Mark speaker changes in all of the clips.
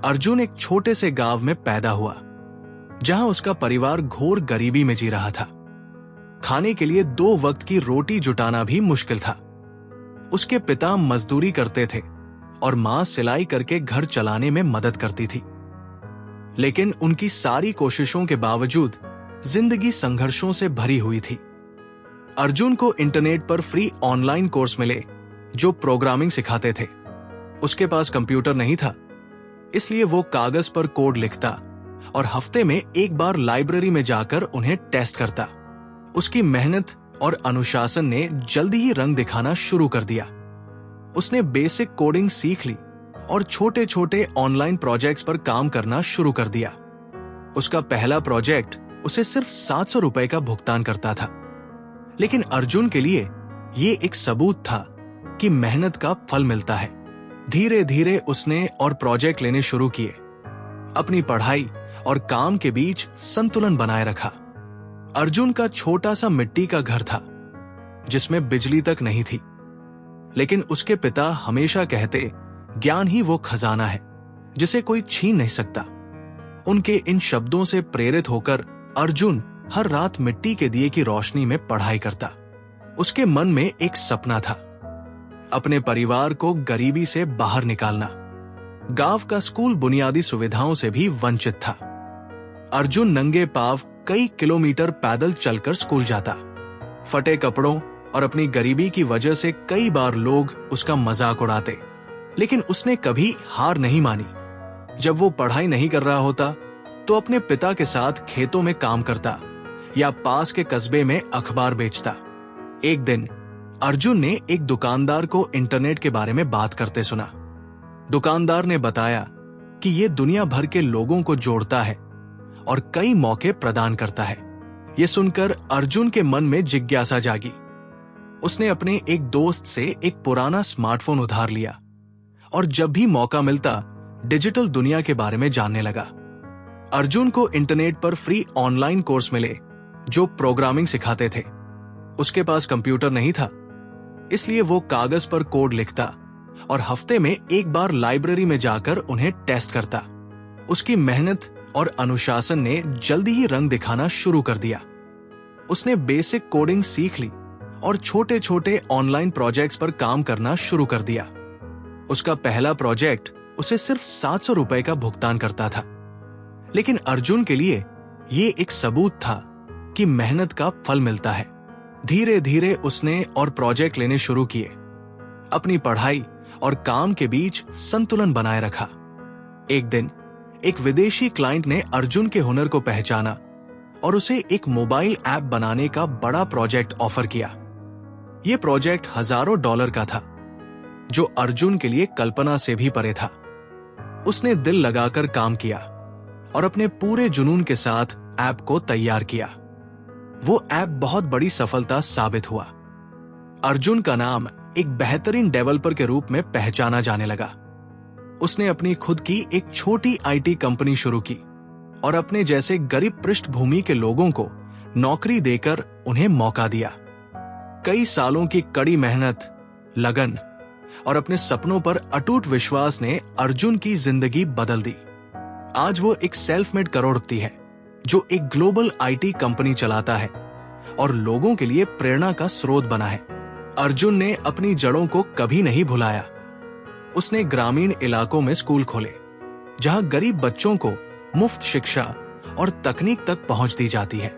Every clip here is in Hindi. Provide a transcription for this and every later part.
Speaker 1: अर्जुन एक छोटे से गांव में पैदा हुआ, जहां उसका परिवार घोर गरीबी में जी रहा था। खाने के लिए 2 वक्त की रोटी जुटाना भी मुश्किल था। उसके पिता मजदूरी करते थे और मां सिलाई करके घर चलाने में मदद करती थी। लेकिन उनकी सारी कोशिशों के बावजूद जिंदगी संघर्षों से भरी हुई थी। अर्जुन को इंटरनेट पर फ्री ऑनलाइन कोर्स मिले जो प्रोग्रामिंग सिखाते थे। उसके पास कंप्यूटर नहीं था, इसलिए वो कागज पर कोड लिखता और हफ्ते में एक बार लाइब्रेरी में जाकर उन्हें टेस्ट करता। उसकी मेहनत और अनुशासन ने जल्दी ही रंग दिखाना शुरू कर दिया। उसने बेसिक कोडिंग सीख ली और छोटे छोटे ऑनलाइन प्रोजेक्ट्स पर काम करना शुरू कर दिया। उसका पहला प्रोजेक्ट उसे सिर्फ 700 रुपए का भुगतान करता था, लेकिन अर्जुन के लिए ये एक सबूत था कि मेहनत का फल मिलता है। धीरे धीरे उसने और प्रोजेक्ट लेने शुरू किए। अपनी पढ़ाई और काम के बीच संतुलन बनाए रखा। अर्जुन का छोटा सा मिट्टी का घर था, जिसमें बिजली तक नहीं थी, लेकिन उसके पिता हमेशा कहते, ज्ञान ही वो खजाना है जिसे कोई छीन नहीं सकता। उनके इन शब्दों से प्रेरित होकर अर्जुन हर रात मिट्टी के दिए की रोशनी में पढ़ाई करता। उसके मन में एक सपना था, अपने परिवार को गरीबी से बाहर निकालना। गांव का स्कूल बुनियादी सुविधाओं से भी वंचित था। अर्जुन नंगे पांव कई किलोमीटर पैदल चलकर स्कूल जाता। फटे कपड़ों और अपनी गरीबी की वजह से कई बार लोग उसका मजाक उड़ाते, लेकिन उसने कभी हार नहीं मानी। जब वो पढ़ाई नहीं कर रहा होता तो अपने पिता के साथ खेतों में काम करता या पास के कस्बे में अखबार बेचता। एक दिन अर्जुन ने एक दुकानदार को इंटरनेट के बारे में बात करते सुना। दुकानदार ने बताया कि ये दुनिया भर के लोगों को जोड़ता है और कई मौके प्रदान करता है। ये सुनकर अर्जुन के मन में जिज्ञासा जागी। उसने अपने एक दोस्त से एक पुराना स्मार्टफोन उधार लिया और जब भी मौका मिलता डिजिटल दुनिया के बारे में जानने लगा। अर्जुन को इंटरनेट पर फ्री ऑनलाइन कोर्स मिले जो प्रोग्रामिंग सिखाते थे। उसके पास कंप्यूटर नहीं था, इसलिए वो कागज पर कोड लिखता और हफ्ते में एक बार लाइब्रेरी में जाकर उन्हें टेस्ट करता। उसकी मेहनत और अनुशासन ने जल्दी ही रंग दिखाना शुरू कर दिया। उसने बेसिक कोडिंग सीख ली और छोटे छोटे ऑनलाइन प्रोजेक्ट्स पर काम करना शुरू कर दिया। उसका पहला प्रोजेक्ट उसे सिर्फ 700 रुपए का भुगतान करता था, लेकिन अर्जुन के लिए ये एक सबूत था कि मेहनत का फल मिलता है। धीरे धीरे उसने और प्रोजेक्ट लेने शुरू किए। अपनी पढ़ाई और काम के बीच संतुलन बनाए रखा। एक दिन एक विदेशी क्लाइंट ने अर्जुन के हुनर को पहचाना और उसे एक मोबाइल ऐप बनाने का बड़ा प्रोजेक्ट ऑफर किया। यह प्रोजेक्ट हजारों डॉलर का था, जो अर्जुन के लिए कल्पना से भी परे था। उसने दिल लगाकर काम किया और अपने पूरे जुनून के साथ ऐप को तैयार किया। वो ऐप बहुत बड़ी सफलता साबित हुआ। अर्जुन का नाम एक बेहतरीन डेवलपर के रूप में पहचाना जाने लगा। उसने अपनी खुद की एक छोटी आईटी कंपनी शुरू की और अपने जैसे गरीब पृष्ठभूमि के लोगों को नौकरी देकर उन्हें मौका दिया। कई सालों की कड़ी मेहनत, लगन और अपने सपनों पर अटूट विश्वास ने अर्जुन की जिंदगी बदल दी। आज वो एक सेल्फ मेड करोड़पति है जो एक ग्लोबल आईटी कंपनी चलाता है और लोगों के लिए प्रेरणा का स्रोत बना है। अर्जुन ने अपनी जड़ों को कभी नहीं भुलाया। उसने ग्रामीण इलाकों में स्कूल खोले, जहां गरीब बच्चों को मुफ्त शिक्षा और तकनीक तक पहुंच दी जाती है।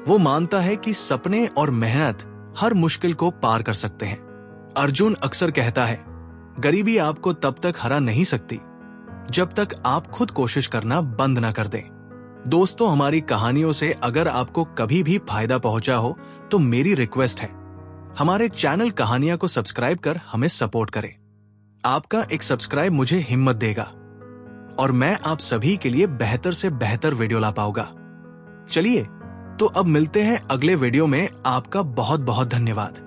Speaker 1: वो मानता है कि सपने और मेहनत हर मुश्किल को पार कर सकते हैं। अर्जुन अक्सर कहता है, गरीबी आपको तब तक हरा नहीं सकती जब तक आप खुद कोशिश करना बंद ना कर दें। दोस्तों, हमारी कहानियों से अगर आपको कभी भी फायदा पहुंचा हो तो मेरी रिक्वेस्ट है, हमारे चैनल कहानियां को सब्सक्राइब कर हमें सपोर्ट करें। आपका एक सब्सक्राइब मुझे हिम्मत देगा और मैं आप सभी के लिए बेहतर से बेहतर वीडियो ला पाऊंगा। चलिए तो अब मिलते हैं अगले वीडियो में। आपका बहुत बहुत धन्यवाद।